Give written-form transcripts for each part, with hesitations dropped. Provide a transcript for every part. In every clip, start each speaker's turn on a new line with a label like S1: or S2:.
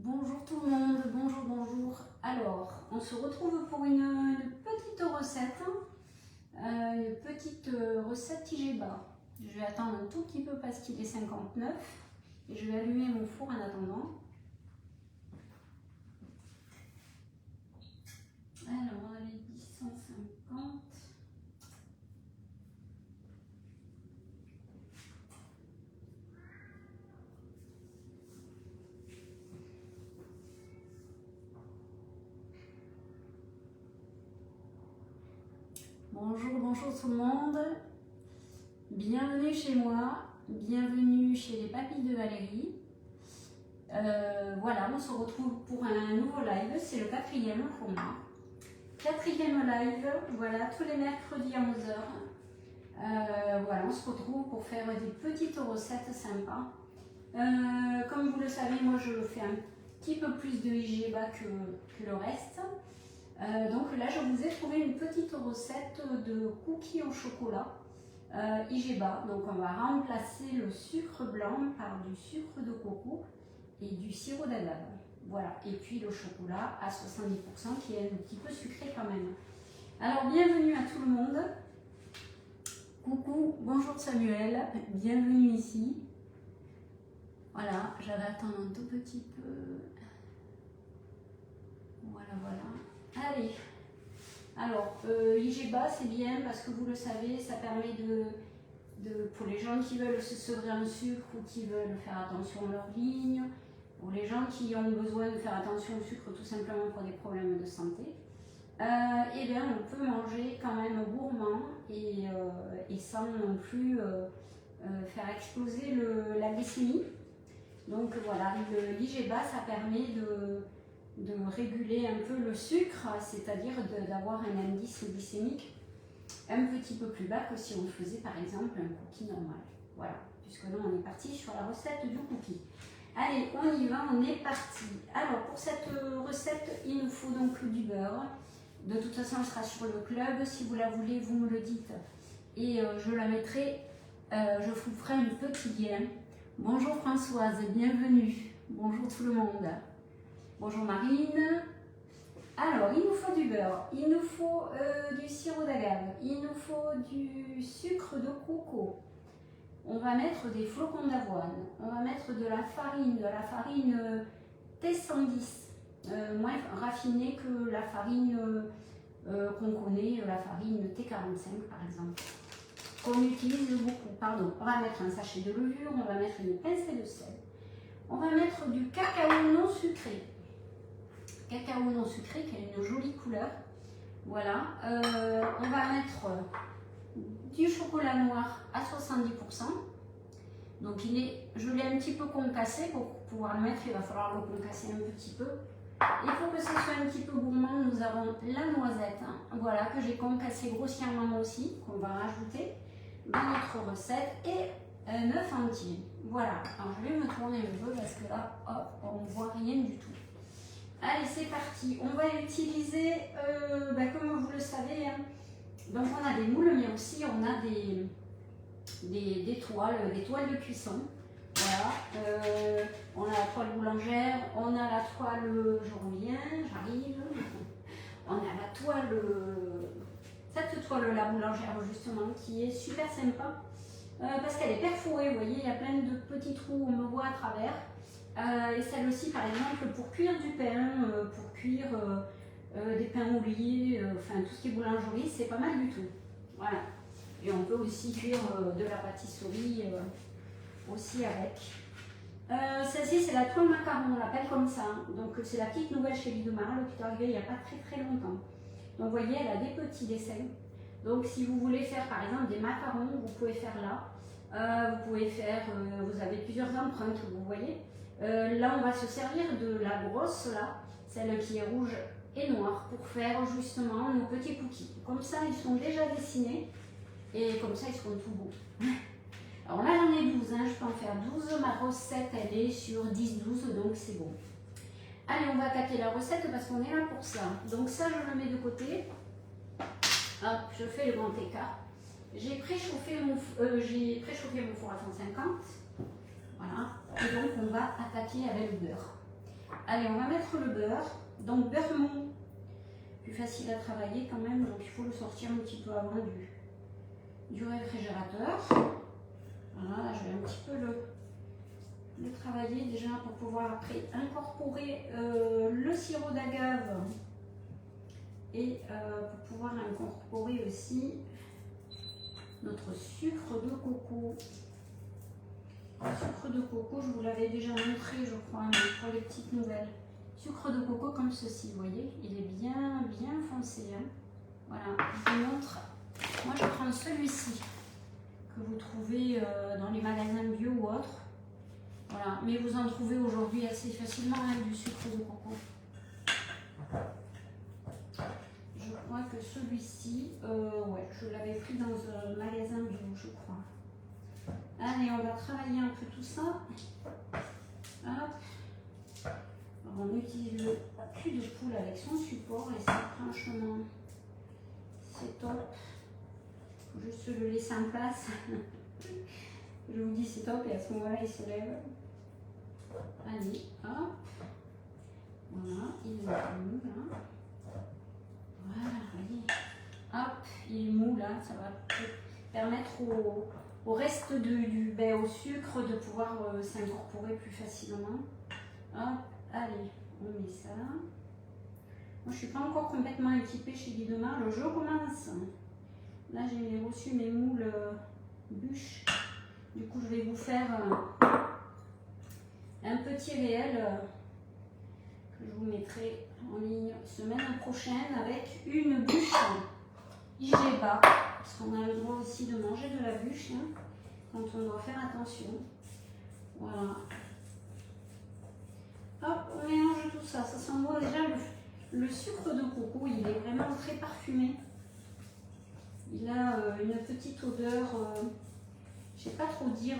S1: Bonjour tout le monde, bonjour, bonjour. Alors, on se retrouve pour une petite recette, IGEBA. Je vais attendre un tout petit peu parce qu'il est 59 et je vais allumer mon four en attendant. Alors, on avait dit 150. Bonjour, bonjour tout le monde. Bienvenue chez moi, bienvenue chez les papilles de Valérie. Voilà, on se retrouve pour un nouveau live, c'est le 4e pour moi. 4e live, voilà, tous les mercredis à 11h. Voilà, on se retrouve pour faire des petites recettes sympas. Comme vous le savez, moi je fais un petit peu plus de IGEBA que le reste. Donc là, je vous ai trouvé une petite recette de cookies au chocolat IGEBA. Donc on va remplacer le sucre blanc par du sucre de coco et du sirop d'agave. Voilà, et puis le chocolat à 70% qui est un petit peu sucré quand même. Alors bienvenue à tout le monde. Coucou, bonjour Samuel, bienvenue ici. Voilà, j'avais attendre un tout petit peu. Voilà, voilà. Allez, alors IGEBA c'est bien parce que vous le savez, ça permet pour les gens qui veulent se sevrer en sucre ou qui veulent faire attention à leur ligne, pour les gens qui ont besoin de faire attention au sucre tout simplement pour des problèmes de santé, et bien on peut manger quand même gourmand et sans non plus faire exploser la glycémie. Donc voilà, l'IGEBA ça permet de réguler un peu le sucre, c'est-à-dire d'avoir un indice glycémique un petit peu plus bas que si on faisait par exemple un cookie normal. Voilà, puisque là on est parti sur la recette du cookie. Allez, on y va, on est parti. Alors pour cette recette, il nous faut donc du beurre. De toute façon, elle sera sur le club. Si vous la voulez, vous me le dites et je la mettrai, je vous ferai un petit lien. Bonjour Françoise, bienvenue. Bonjour tout le monde. Bonjour Marine. Alors, il nous faut du beurre, il nous faut du sirop d'agave, il nous faut du sucre de coco. On va mettre des flocons d'avoine, on va mettre de la farine T110, moins raffinée que la farine qu'on connaît, la farine T45 par exemple, qu'on utilise beaucoup. Pardon, on va mettre un sachet de levure, on va mettre une pincée de sel, on va mettre du cacao non sucré. Cacao non sucré qui a une jolie couleur. Voilà, on va mettre du chocolat noir à 70%. Donc je l'ai un petit peu concassé pour pouvoir le mettre, il va falloir le concasser un petit peu. Et pour que ce soit un petit peu gourmand, nous avons la noisette, voilà, que j'ai concassé grossièrement aussi, qu'on va rajouter dans notre recette, et 9 entiers. Voilà, alors je vais me tourner un peu parce que là, hop, on ne voit rien du tout. Allez, c'est parti. On va utiliser, comme vous le savez, donc on a des moules, mais aussi on a des toiles de cuisson. Voilà. On a la toile boulangère, on a la toile, je reviens, j'arrive. On a la toile, cette toile-là boulangère justement, qui est super sympa parce qu'elle est perforée. Vous voyez, il y a plein de petits trous, on me voit à travers. Et celle-ci par exemple pour cuire du pain, pour cuire des pains oubliés, enfin tout ce qui est boulangerie, c'est pas mal du tout. Voilà. Et on peut aussi cuire de la pâtisserie aussi avec. Celle-ci c'est la toile macaron, on l'appelle comme ça. Donc c'est la petite nouvelle chez Lidemar, le qui est arrivé il n'y a pas très longtemps. Donc vous voyez, elle a des petits dessins. Donc si vous voulez faire par exemple des macarons, vous pouvez faire là. Vous pouvez faire, vous avez plusieurs empreintes, vous voyez. Là, on va se servir de la grosse, là, celle qui est rouge et noire, pour faire justement nos petits cookies. Comme ça, ils sont déjà dessinés et comme ça, ils seront tout beaux. Alors là, j'en ai 12, je peux en faire 12. Ma recette, elle est sur 10-12, donc c'est bon. Allez, on va attaquer la recette parce qu'on est là pour ça. Donc ça, je le mets de côté. Hop, je fais le grand écart. J'ai préchauffé mon four à 150. Voilà, et donc on va attaquer avec le beurre. Allez, on va mettre le beurre. Donc beurre mou, plus facile à travailler quand même, donc il faut le sortir un petit peu avant du réfrigérateur. Voilà, là je vais un petit peu le travailler déjà pour pouvoir après incorporer le sirop d'agave et pour pouvoir incorporer aussi notre sucre de coco. Le sucre de coco, je vous l'avais déjà montré, je crois, mais pour les petites nouvelles. Sucre de coco comme ceci, vous voyez, il est bien foncé. Hein. Voilà, je vous montre. Moi, je prends celui-ci que vous trouvez dans les magasins bio ou autres. Voilà, mais vous en trouvez aujourd'hui assez facilement hein, du sucre de coco. Je crois que celui-ci, ouais, je l'avais pris dans un magasin bio, je crois. Allez, on va travailler un peu tout ça. Hop. Alors, on utilise le cul de poule avec son support et ça, franchement, c'est top. Il faut juste le laisser en place. Je vous dis c'est top et à ce moment-là, il se lève. Allez, hop. Voilà, il est mou là. Voilà, voyez. Hop, il est mou là, ça va permettre au reste au sucre de pouvoir s'incorporer plus facilement. Hop, allez, on met ça. Moi, je ne suis pas encore complètement équipée chez Guy Demar, alors je commence. Là, j'ai reçu mes moules bûches. Du coup, je vais vous faire un petit réel que je vous mettrai en ligne semaine prochaine avec une bûche IGBA. Parce qu'on a le droit aussi de manger de la bûche, hein, quand on doit faire attention. Voilà. Hop, on mélange tout ça. Ça sent bon déjà. Le sucre de coco, il est vraiment très parfumé. Il a une petite odeur, je ne sais pas trop dire,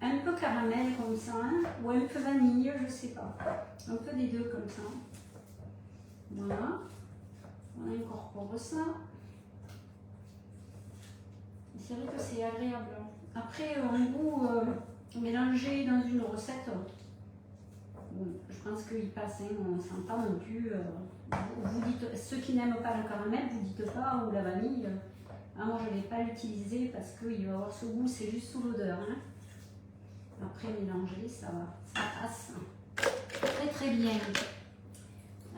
S1: un peu caramel comme ça, hein, ou un peu vanille, je ne sais pas. Un peu des deux comme ça. Voilà. On incorpore ça. C'est vrai que c'est agréable. Après, en goût, mélanger dans une recette, bon, je pense qu'il passe, hein, on ne sent pas non plus. Vous dites, ceux qui n'aiment pas le caramel, vous dites pas, ou la vanille. Moi, je ne vais pas l'utiliser parce qu'il va avoir ce goût, c'est juste sous l'odeur. Hein. Après, mélanger, ça passe très bien.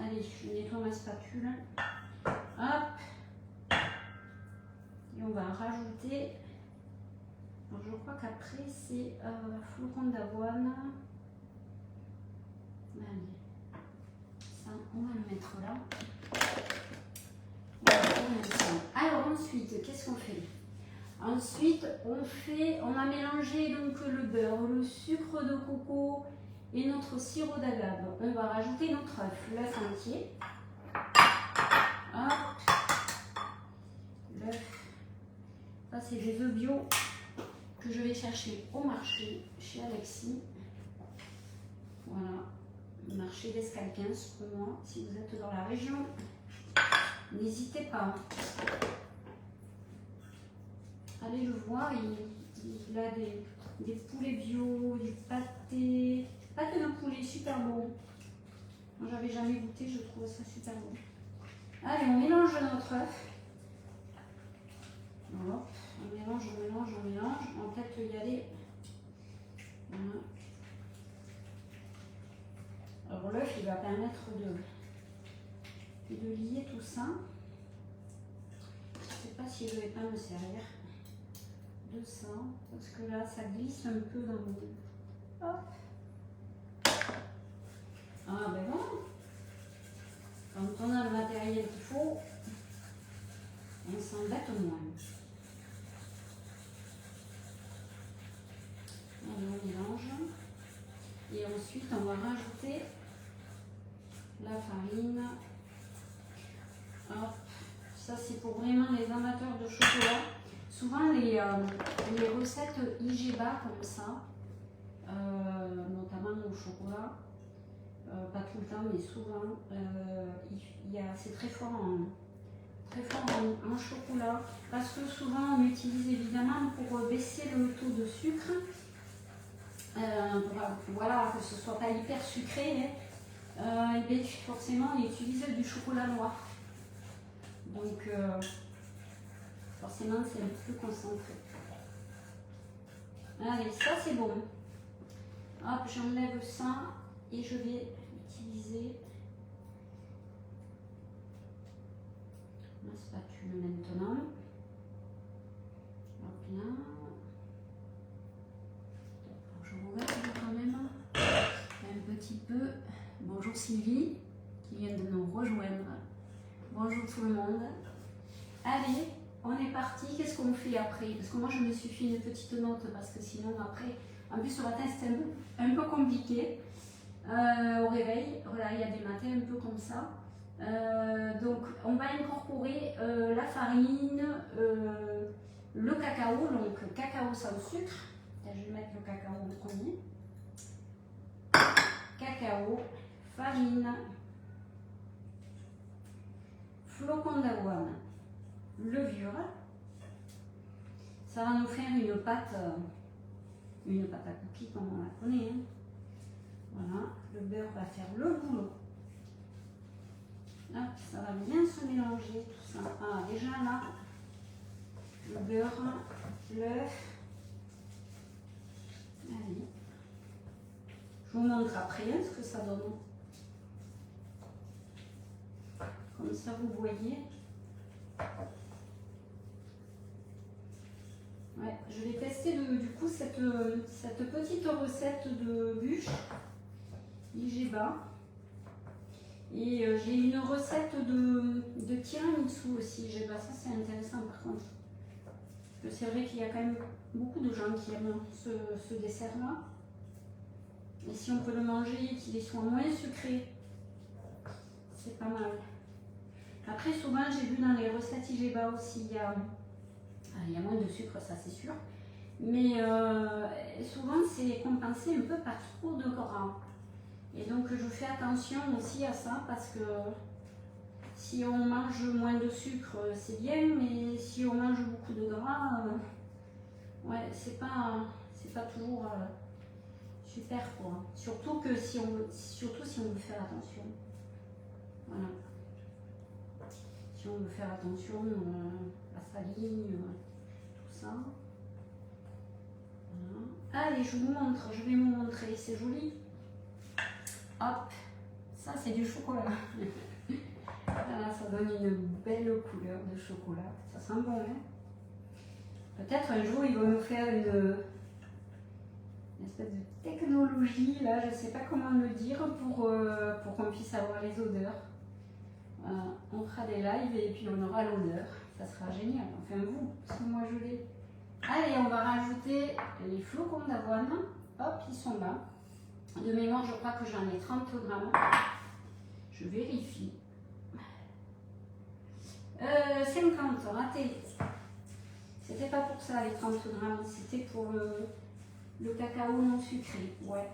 S1: Allez, je nettoie ma spatule. Hop. Et on va rajouter. Alors, je crois qu'après, c'est flocon d'avoine. Allez. Ça, on va le mettre là. Alors ensuite, qu'est-ce qu'on fait? Ensuite, on a mélangé donc le beurre, le sucre de coco et notre sirop d'agave. On va rajouter notre œuf, l'œuf entier. Hop. L'œuf. Ça, c'est des œufs bio que je vais chercher au marché chez Alexis. Voilà, le marché d'Escalquins pour moi, si vous êtes dans la région. N'hésitez pas. Allez le voir, il a des poulets bio, des pâtés de poulet super bon. Moi, j'avais jamais goûté, je trouve ça super bon. Allez, on mélange notre œuf. Voilà. On mélange. On va peut-être y aller. Voilà. Alors l'œuf, il va permettre de lier tout ça. Je ne sais pas si je ne vais pas me servir de ça, parce que là, ça glisse un peu dans mon... Hop. Ah ben bon. Quand on a le matériel qu'il faut, on s'embête moins. Allez, on mélange. Et ensuite, on va rajouter la farine. Hop. Ça, c'est pour vraiment les amateurs de chocolat. Souvent, les recettes IGBA comme ça, notamment au chocolat, pas tout le temps, mais souvent, c'est très fort en chocolat. Parce que souvent, on utilise évidemment pour baisser le taux de sucre. Voilà, que ce soit pas hyper sucré. Hein. et bien, forcément on utilise du chocolat noir. Donc forcément c'est un peu plus concentré. Allez, ça c'est bon. Hop, j'enlève ça et je vais utiliser ma spatule maintenant. Hop là. Je regarde quand même un petit peu. Bonjour Sylvie qui vient de nous rejoindre. Bonjour tout le monde. Allez, on est parti. Qu'est-ce qu'on fait après? Parce que moi je me suis fait une petite note parce que sinon après, en plus ce matin c'était un peu compliqué au réveil. Voilà, il y a des matins un peu comme ça. Donc on va incorporer la farine, le cacao, donc cacao sans sucre. Là, je vais mettre le cacao en premier. Cacao, farine, flocons d'avoine, levure. Ça va nous faire une pâte à cookies comme on la connaît. Hein. Voilà, le beurre va faire le boulot. Hop, ça va bien se mélanger tout ça. Ah, déjà là, le beurre, l'œuf. Allez. Je vous montre après hein, ce que ça donne. Comme ça, vous voyez. Ouais, je vais tester du coup cette petite recette de bûche Igeba. Et j'ai une recette de tiramisu aussi Igeba. Ça, c'est intéressant par contre. Parce que c'est vrai qu'il y a quand même beaucoup de gens qui aiment ce dessert-là. Et si on peut le manger et qu'il soit moins sucré, c'est pas mal. Après, souvent, j'ai vu dans les recettes Igeba aussi, il y a moins de sucre, ça c'est sûr. Mais souvent, c'est compensé un peu par trop de gras. Et donc, je fais attention aussi à ça parce que si on mange moins de sucre, c'est bien. Mais si on mange beaucoup de gras, ouais, c'est pas toujours super quoi. Surtout si on veut faire attention. Voilà. Si on veut faire attention, la saline, tout ça. Voilà. Allez, je vous montre, je vais vous montrer, c'est joli. Hop, ça c'est du chocolat. Voilà, ça donne une belle couleur de chocolat. Ça sent bon, hein? Peut-être un jour ils vont nous faire une espèce de technologie, là, je ne sais pas comment le dire, pour qu'on puisse avoir les odeurs. On fera des lives et puis on aura l'odeur. Ça sera génial. Enfin vous, parce que moi je l'ai. Allez, on va rajouter les flocons d'avoine. Hop, ils sont là. De mémoire, je crois que j'en ai 30 grammes. Je vérifie. 50, raté. C'était pas pour ça les 30 grammes, c'était pour le cacao non sucré. Ouais.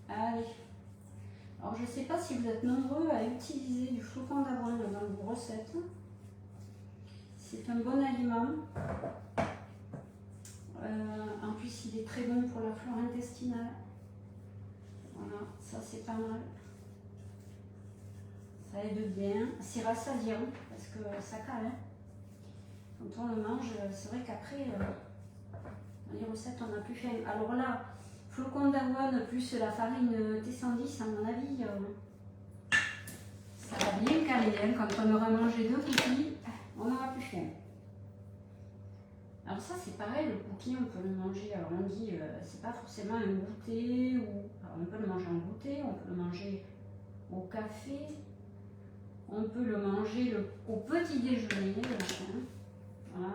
S1: Allez. Alors je ne sais pas si vous êtes nombreux à utiliser du flocon d'avoine dans vos recettes. C'est un bon aliment. En plus, il est très bon pour la flore intestinale. Voilà, ça c'est pas mal. Ça aide bien. C'est rassasiant parce que ça cale. Hein. Quand on le mange, c'est vrai qu'après, dans les recettes, on n'a plus faim. Alors là, flocons d'avoine plus la farine T110, à mon avis, ça va bien caler. Hein. Quand on aura mangé 2 cookies, on n'aura plus faim. Alors ça c'est pareil, le cookie on peut le manger, alors on dit c'est pas forcément un goûter, alors on peut le manger en goûter, on peut le manger au café, on peut le manger au petit déjeuner le matin, voilà.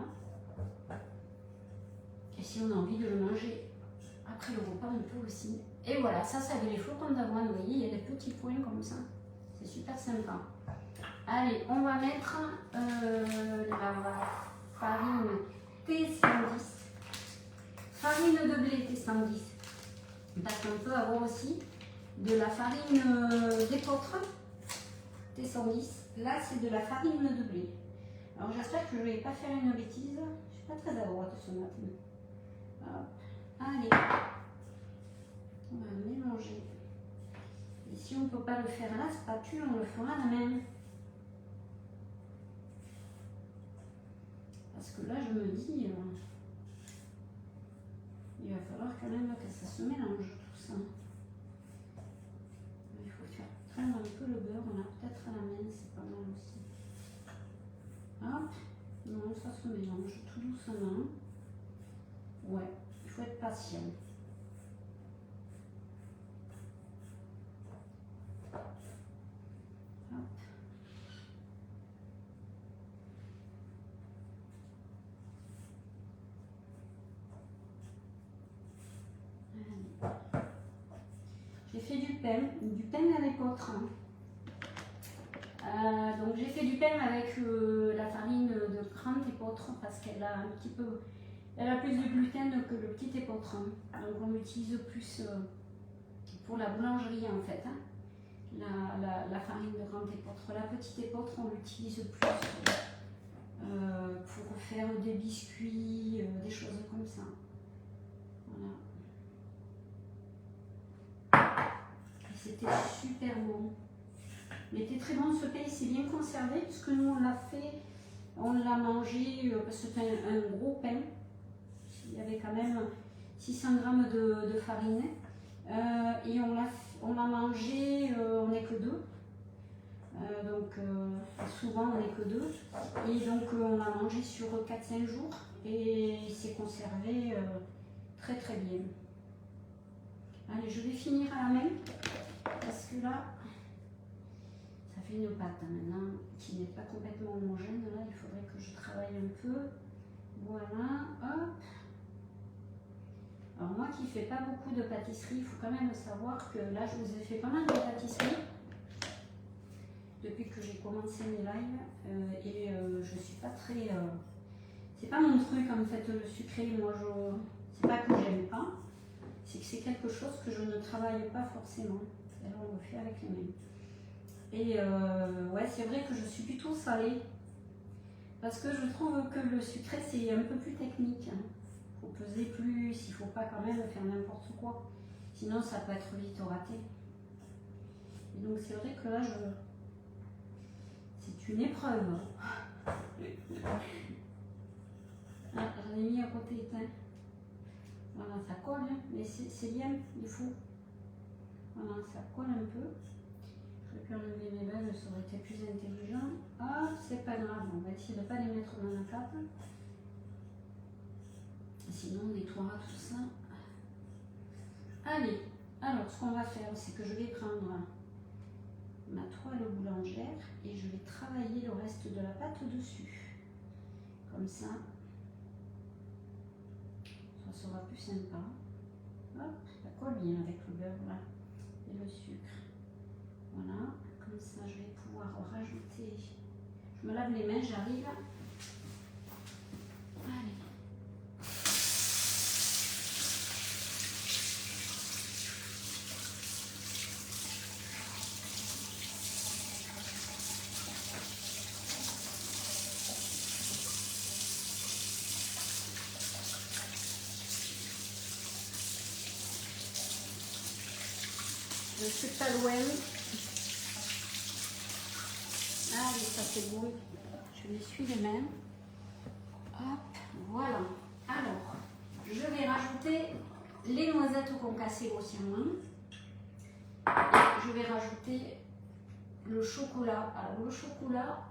S1: Et si on a envie de le manger après le repas on peut aussi. Et voilà, ça avec les flocons d'avoine, vous voyez il y a des petits points comme ça, c'est super sympa. Allez, on va mettre la farine T110, farine de blé T110, parce qu'on peut avoir aussi de la farine d'épeautre T110, là c'est de la farine de blé. Alors j'espère que je ne vais pas faire une bêtise, je ne suis pas très à droite ce matin. Hop. Allez, on va mélanger. Et si on ne peut pas le faire à la spatule, on le fera à la main. Parce que là, je me dis, il va falloir quand même que ça se mélange tout ça. Il faut faire prendre un peu le beurre, on a peut-être à la main, c'est pas mal aussi. Hop, non, ça se mélange tout doucement. Ouais, il faut être patient. J'ai fait du pain à l'épeautre. Donc j'ai fait du pain avec la farine de grande épeautre parce qu'elle a un petit peu, elle a plus de gluten que le petit épeautre. Donc on l'utilise plus pour la boulangerie en fait. La farine de grande épeautre. La petite épeautre on l'utilise plus pour faire des biscuits, des choses comme ça. Voilà. C'était super bon. Il était très bon ce pain, il s'est bien conservé puisque nous on l'a fait, on l'a mangé parce que c'était un gros pain. Il y avait quand même 600 grammes de farine et on l'a mangé, on n'est que deux. Donc souvent on n'est que deux. Et donc on l'a mangé sur 4-5 jours et il s'est conservé très très bien. Allez, je vais finir à la main. Parce que là, ça fait une pâte maintenant qui n'est pas complètement homogène. Là, il faudrait que je travaille un peu. Voilà, hop. Alors moi qui ne fais pas beaucoup de pâtisserie, il faut quand même savoir que là, je vous ai fait pas mal de pâtisserie depuis que j'ai commencé mes lives. Et je suis pas très... c'est pas mon truc en fait, le sucré. Moi, c'est pas que j'aime pas. C'est que c'est quelque chose que je ne travaille pas forcément. Alors on le fait avec les mains. Et ouais, c'est vrai que je suis plutôt salée. Parce que je trouve que le sucré, c'est un peu plus technique. Il faut peser plus, il ne faut pas quand même faire n'importe quoi. Sinon, ça peut être vite raté. Et donc, c'est vrai que là, c'est une épreuve. Ah, j'en ai mis à côté éteint. Voilà, ça colle, hein, mais c'est bien, il faut. Voilà, ça colle un peu. J'aurais pu enlever mes belles, ça aurait été plus intelligent. Ah, c'est pas grave, on va essayer de ne pas les mettre dans la pâte. Sinon, on nettoiera tout ça. Allez, alors ce qu'on va faire, c'est que je vais prendre ma toile boulangère et je vais travailler le reste de la pâte dessus. Comme ça sera plus sympa. Hop, ça colle bien avec le beurre là et le sucre. Voilà, comme ça je vais pouvoir rajouter. Je me lave les mains, j'arrive. Allez. Je suis pas loin. Allez, ça c'est bon. Je m'essuie les mains. Hop, voilà. Alors, je vais rajouter les noisettes concassées grossièrement. Et je vais rajouter le chocolat. Alors, le chocolat,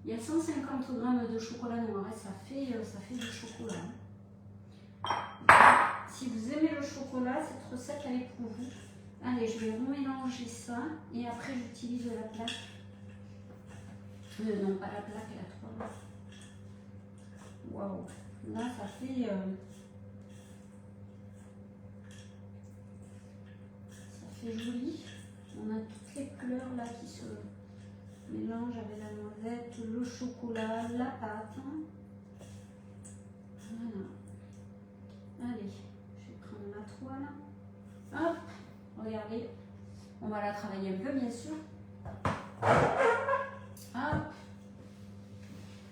S1: il y a 150 grammes de chocolat noir et ça fait du chocolat. Si vous aimez le chocolat, cette recette elle est pour vous. Allez, je vais remélanger ça et après j'utilise la plaque. Non, pas la plaque, la toile. Waouh, là ça fait joli. On a toutes les couleurs là qui se mélangent avec la noisette, le chocolat, la pâte. Voilà. Allez, je vais prendre ma toile. Hop, regardez. On va la travailler un peu, bien sûr. Hop.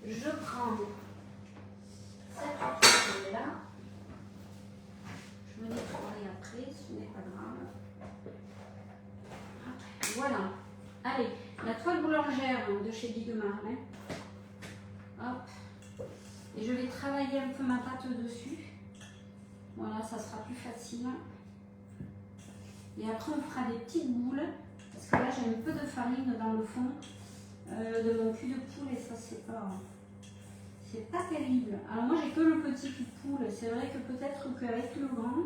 S1: Je prends cette toile là. Je me nettoie après, ce n'est pas grave. bérangère de chez Bigmar. Hein. Hop. Et je vais travailler un peu ma pâte dessus. Voilà, ça sera plus facile. Et après, on fera des petites boules. Parce que là, j'ai un peu de farine dans le fond de mon cul de poule. Et ça, c'est pas terrible. Alors moi, j'ai que le petit cul de poule. C'est vrai que peut-être qu'avec le grand,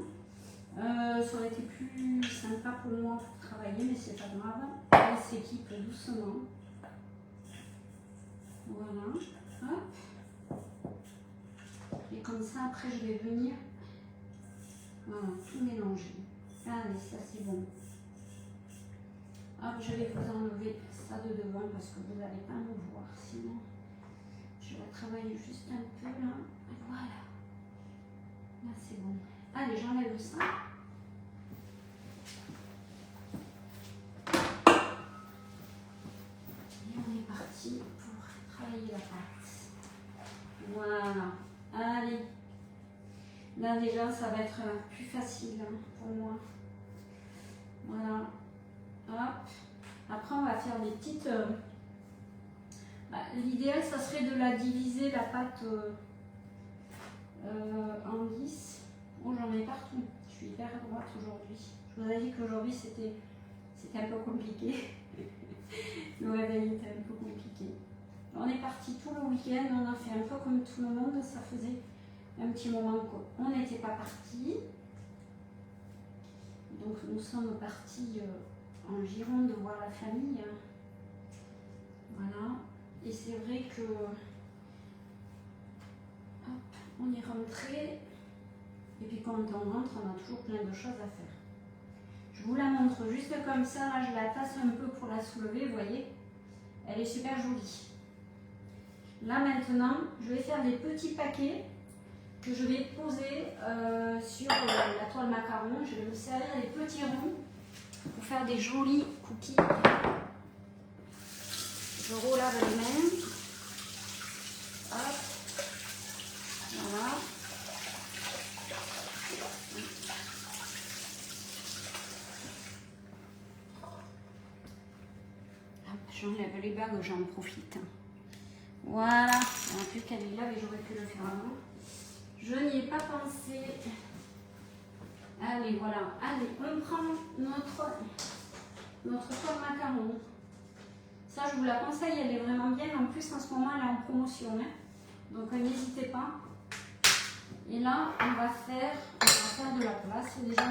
S1: ça aurait été plus sympa pour moi pour travailler. Mais c'est pas grave. On s'équipe doucement. Voilà. Hop. Et comme ça, après, je vais venir tout mélanger. Allez, ça c'est bon. Hop, je vais vous enlever ça de devant parce que vous n'allez pas me voir. Sinon, je vais travailler juste un peu là. Voilà. Là, c'est bon. Allez, j'enlève ça. Et on est parti pour travailler la pâte. Voilà. Allez. Là déjà ça va être plus facile pour moi. Voilà. Hop. Après on va faire des petites... l'idéal ça serait de la diviser la pâte en 10. Bon, j'en ai partout. Je suis hyper droite aujourd'hui. Je vous ai dit qu'aujourd'hui c'était un peu compliqué. Le réveil était un peu compliqué. On est parti tout le week-end, on a fait un peu comme tout le monde, ça faisait un petit moment qu'on n'était pas parti. Donc nous sommes partis en Gironde voir la famille. Voilà. Et c'est vrai que hop, on est rentré. Et puis quand on rentre, on a toujours plein de choses à faire. Je vous la montre juste comme ça. Là, je la tasse un peu pour la soulever. Vous voyez, elle est super jolie. Là maintenant, je vais faire des petits paquets que je vais poser sur la toile macaron. Je vais me servir des petits ronds pour faire des jolis cookies. Je relave les mains. Hop. Voilà. J'enlève les bagues, j'en profite. Voilà. Il n'y a plus qu'à les laver, j'aurais pu le faire avant. Je n'y ai pas pensé. Allez, voilà. Allez, on prend notre toile macaron. Ça, je vous la conseille, elle est vraiment bien. En plus, en ce moment, elle est en promotion. Hein. Donc, n'hésitez pas. Et là, on va faire de la place. Déjà,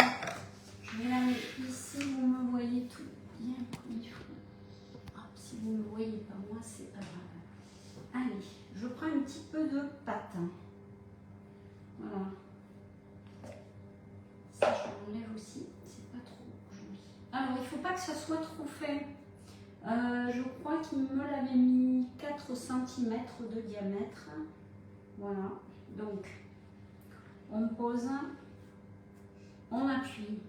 S1: je vais la mettre ici. Vous me voyez tout bien comme il faut. Hop, si vous ne me voyez pas, moi, c'est pas grave. Allez, je prends un petit peu de pâte. Voilà. Ça, je l'enlève aussi. C'est pas trop joli. Alors, il ne faut pas que ça soit trop fait. Je crois qu'il me l'avait mis 4 cm de diamètre. Voilà. Donc, on pose. On appuie.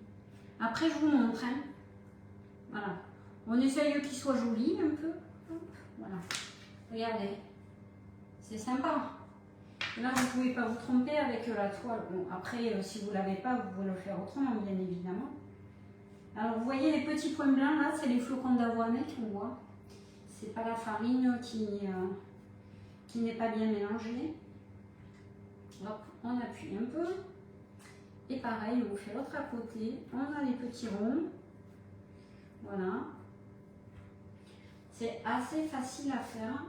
S1: Après, je vous montre. Hein. Voilà. On essaye qu'il soit joli un peu. Hop. Voilà. Regardez. C'est sympa. Là, vous ne pouvez pas vous tromper avec la toile. Bon, après, si vous ne l'avez pas, vous pouvez le faire autrement, bien évidemment. Alors, vous voyez les petits points blancs, là, c'est les flocons d'avoine qu'on voit. C'est pas la farine qui n'est pas bien mélangée. Hop, on appuie un peu. Et pareil, on fait l'autre à côté. On a les petits ronds. Voilà. C'est assez facile à faire.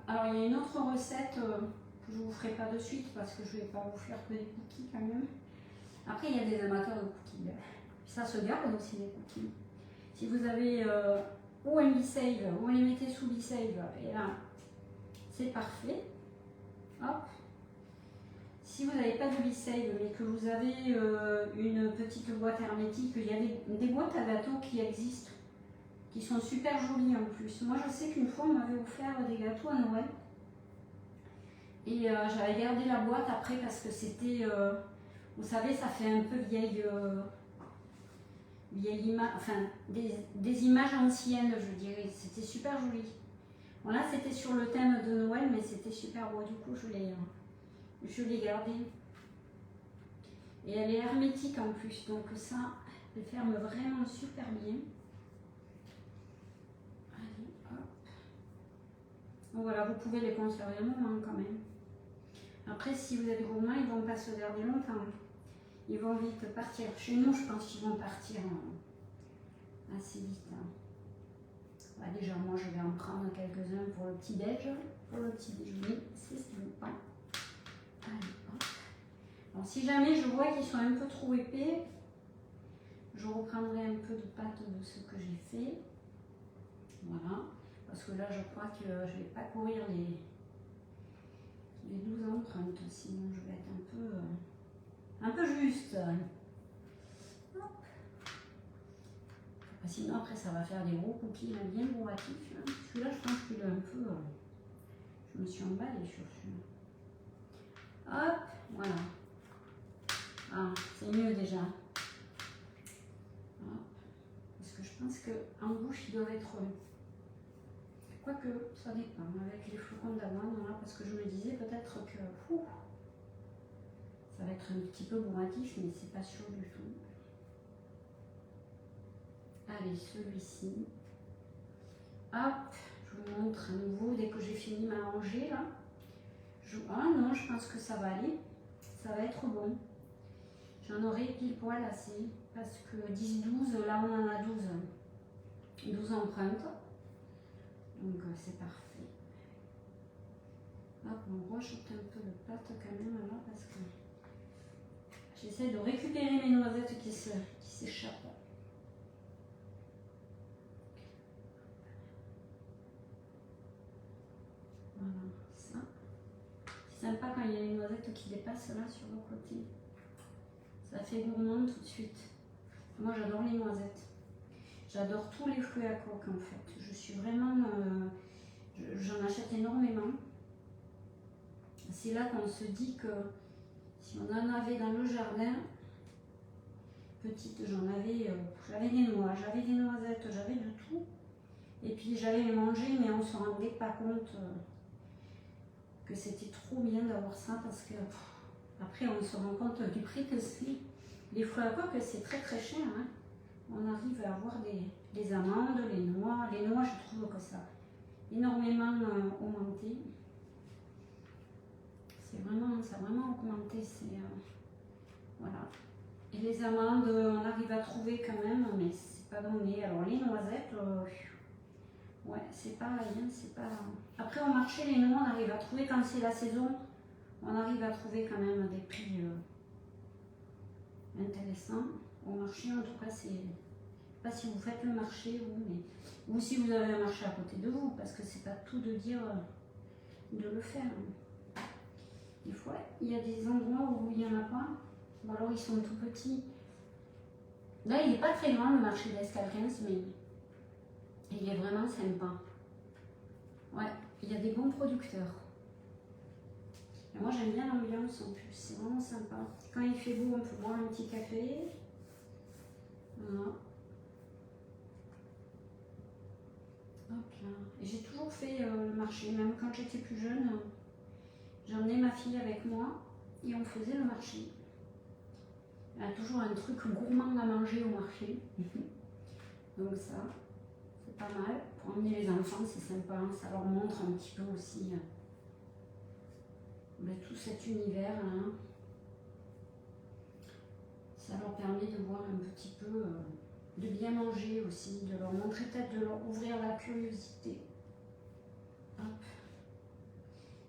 S1: Alors, il y a une autre recette que je ne vous ferai pas de suite parce que je ne vais pas vous faire que des cookies quand même. Après, il y a des amateurs de cookies. Ça se garde aussi, les cookies. Si vous avez ou un B-Save, vous les mettez sous B-Save et là, c'est parfait. Hop. Si vous n'avez pas de B-Save mais que vous avez une petite boîte hermétique, il y a des boîtes à gâteaux qui existent, qui sont super jolies en plus. Moi, je sais qu'une fois, on m'avait offert des gâteaux à Noël. Et j'avais gardé la boîte après parce que c'était, vous savez, ça fait un peu vieille image, enfin, des images anciennes, je dirais. C'était super joli. Bon, là, c'était sur le thème de Noël, mais c'était super beau. Du coup, je l'ai gardé. Et elle est hermétique en plus, donc ça, Elle ferme vraiment super bien. Allez, hop. Donc voilà, vous pouvez les conserver un moment quand même. Après, si vous êtes gourmand, ils vont pas se garder longtemps. Ils vont vite partir. Chez nous, je pense qu'ils vont partir assez vite. Bah, déjà, moi, je vais en prendre quelques-uns pour le petit-déj. Pour le petit déjeuner, c'est sympa. Allez, hop. Alors, si jamais je vois qu'ils sont un peu trop épais, je reprendrai un peu de pâte de ce que j'ai fait. Voilà. Parce que là, je crois que je ne vais pas courir les 12 empreintes, sinon je vais être un peu juste. Hop. Sinon, après, ça va faire des gros cookies là, bien bourratifs. Celui-là, je pense qu'il est un peu... je me suis emballée sur celui-là. Hop, voilà. Ah, c'est mieux déjà. Hop. Parce que je pense qu'en bouche, ils doivent être... quoique, ça dépend. Avec les flocons d'avoine, voilà, parce que je me disais peut-être que... ça va être un petit peu bourratif, mais c'est pas sûr du tout. Allez, celui-ci. Hop, je vous montre à nouveau dès que j'ai fini ma rangée là. Ah non, je pense que ça va aller. Ça va être bon. J'en aurai pile poil assez. Parce que 10-12, là on en a 12 empreintes. Donc c'est parfait. Hop, on rajoute un peu de pâte quand même là parce que j'essaie de récupérer mes noisettes qui s'échappent. Voilà, ça. C'est sympa quand il y a les noisettes qui dépassent là sur le côté. Ça fait gourmand tout de suite. Moi j'adore les noisettes. J'adore tous les fruits à coque en fait. Je suis vraiment... j'en achète énormément. C'est là qu'on se dit que si on en avait dans le jardin, petite, j'avais des noix, j'avais des noisettes, j'avais de tout. Et puis j'allais les manger, mais on ne se rendait pas compte que c'était trop bien d'avoir ça parce que après on se rend compte du prix que c'est. Les fruits à coque, c'est très très cher. Hein. On arrive à avoir des amandes, les noix. Les noix, je trouve que ça a énormément augmenté. Ça a vraiment augmenté. Voilà. Et les amandes, on arrive à trouver quand même, mais c'est pas donné. Alors les noisettes, ouais, c'est pareil. Hein, c'est pas... Après au marché, les noix, on arrive à trouver quand c'est la saison. On arrive à trouver quand même des prix intéressants. Au marché, en tout cas, c'est... Pas si vous faites le marché ou si vous avez un marché à côté de vous, parce que c'est pas tout de dire de le faire. Des fois, il y a des endroits où il n'y en a pas, ou alors ils sont tout petits. Là, il n'est pas très grand le marché d'Escalquens, mais il est vraiment sympa. Ouais, il y a des bons producteurs. Et moi, j'aime bien l'ambiance en plus, c'est vraiment sympa. Quand il fait beau, on peut boire un petit café. Voilà. J'ai toujours fait le marché, même quand j'étais plus jeune, j'emmenais ma fille avec moi et on faisait le marché. Il y a toujours un truc gourmand à manger au marché. Donc ça, c'est pas mal. Pour emmener les enfants, c'est sympa, ça leur montre un petit peu aussi tout cet univers. Hein. Ça leur permet de voir un petit peu... de bien manger aussi, de leur montrer peut-être, de leur ouvrir la curiosité. Hop.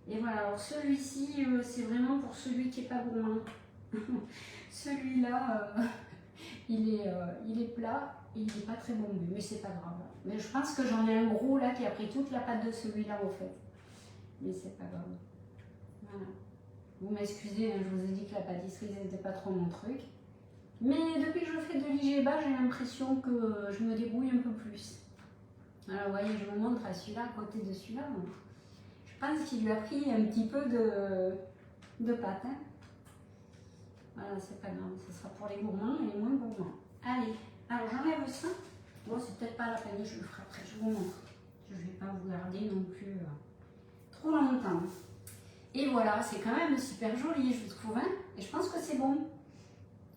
S1: Et voilà, alors celui-ci, c'est vraiment pour celui qui n'est pas gourmand. Celui-là, il est plat et il n'est pas très bon mais c'est pas grave. Mais je pense que j'en ai un gros là qui a pris toute la pâte de celui-là au fait. Mais c'est pas grave. Voilà. Vous m'excusez, hein, je vous ai dit que la pâtisserie, c'était pas trop mon truc. Mais depuis que je fais de l'IGBA, j'ai l'impression que je me débrouille un peu plus. Alors vous voyez, je vous montre à celui-là, à côté de celui-là. Je pense qu'il lui a pris un petit peu de pâte. Hein. Voilà, c'est pas grave, ce sera pour les gourmands et les moins gourmands. Allez, alors j'enlève ça. Bon, c'est peut-être pas la peine, je le ferai après, je vous montre. Je ne vais pas vous garder non plus trop longtemps. Et voilà, c'est quand même super joli, je trouve. Hein, et je pense que c'est bon.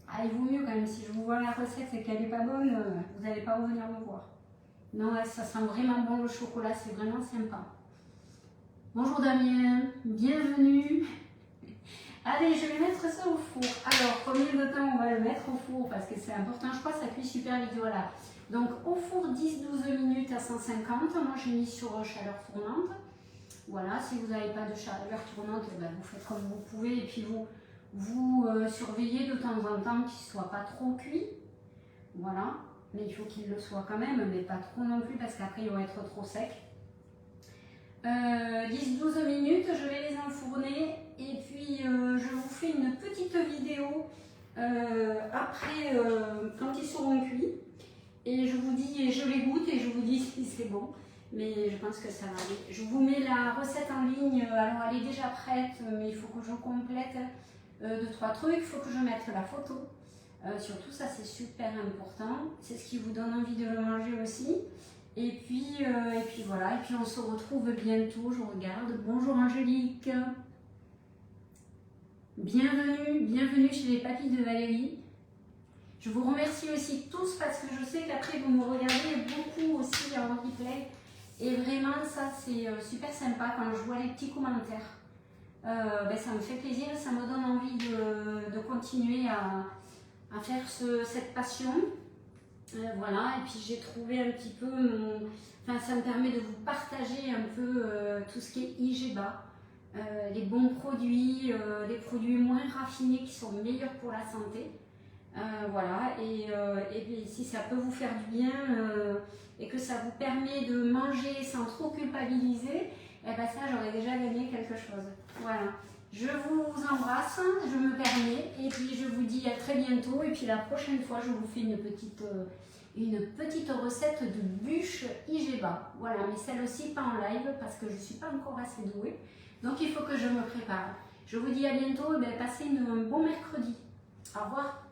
S1: Ah, il vaut mieux quand même, si je vous vois la recette et qu'elle n'est pas bonne, vous n'allez pas revenir me voir. Non, ouais, ça sent vraiment bon le chocolat, c'est vraiment sympa. Bonjour Damien, bienvenue. Allez, je vais mettre ça au four. Alors, combien de temps on va le mettre au four? Parce que c'est important, je crois que ça cuit super vite. Voilà. Donc, au four 10-12 minutes à 150. Moi, j'ai mis sur chaleur tournante. Voilà, si vous n'avez pas de chaleur tournante, ben, vous faites comme vous pouvez. Et puis, vous surveillez de temps en temps qu'il ne soit pas trop cuit. Voilà. Mais il faut qu'il le soit quand même, mais pas trop non plus, parce qu'après, il va être trop sec. 10-12 minutes, je vais les enfourner et puis je vous fais une petite vidéo après quand ils seront cuits et je vous dis, je les goûte et je vous dis si c'est bon, mais je pense que ça va aller. Je vous mets la recette en ligne, alors elle est déjà prête, mais il faut que je complète 2-3 trucs, il faut que je mette la photo, surtout ça c'est super important, c'est ce qui vous donne envie de le manger aussi. Et puis voilà, et puis on se retrouve bientôt, je regarde. Bonjour Angélique. Bienvenue chez les papilles de Valérie. Je vous remercie aussi tous parce que je sais qu'après vous me regardez beaucoup aussi en replay. Et vraiment ça c'est super sympa quand je vois les petits commentaires. Ben, ça me fait plaisir, ça me donne envie de continuer à faire cette passion. Voilà, et puis j'ai trouvé un petit peu enfin ça me permet de vous partager un peu tout ce qui est IGBA, les bons produits, les produits moins raffinés qui sont meilleurs pour la santé. Voilà, et puis si ça peut vous faire du bien et que ça vous permet de manger sans trop culpabiliser, et ben ça j'aurais déjà gagné quelque chose. Voilà. Je vous embrasse, je me permets, et puis je vous dis à très bientôt. Et puis la prochaine fois, je vous fais une petite recette de bûche IGBA. Voilà, mais celle-ci pas en live parce que je ne suis pas encore assez douée. Donc il faut que je me prépare. Je vous dis à bientôt et bien, passez un bon mercredi. Au revoir.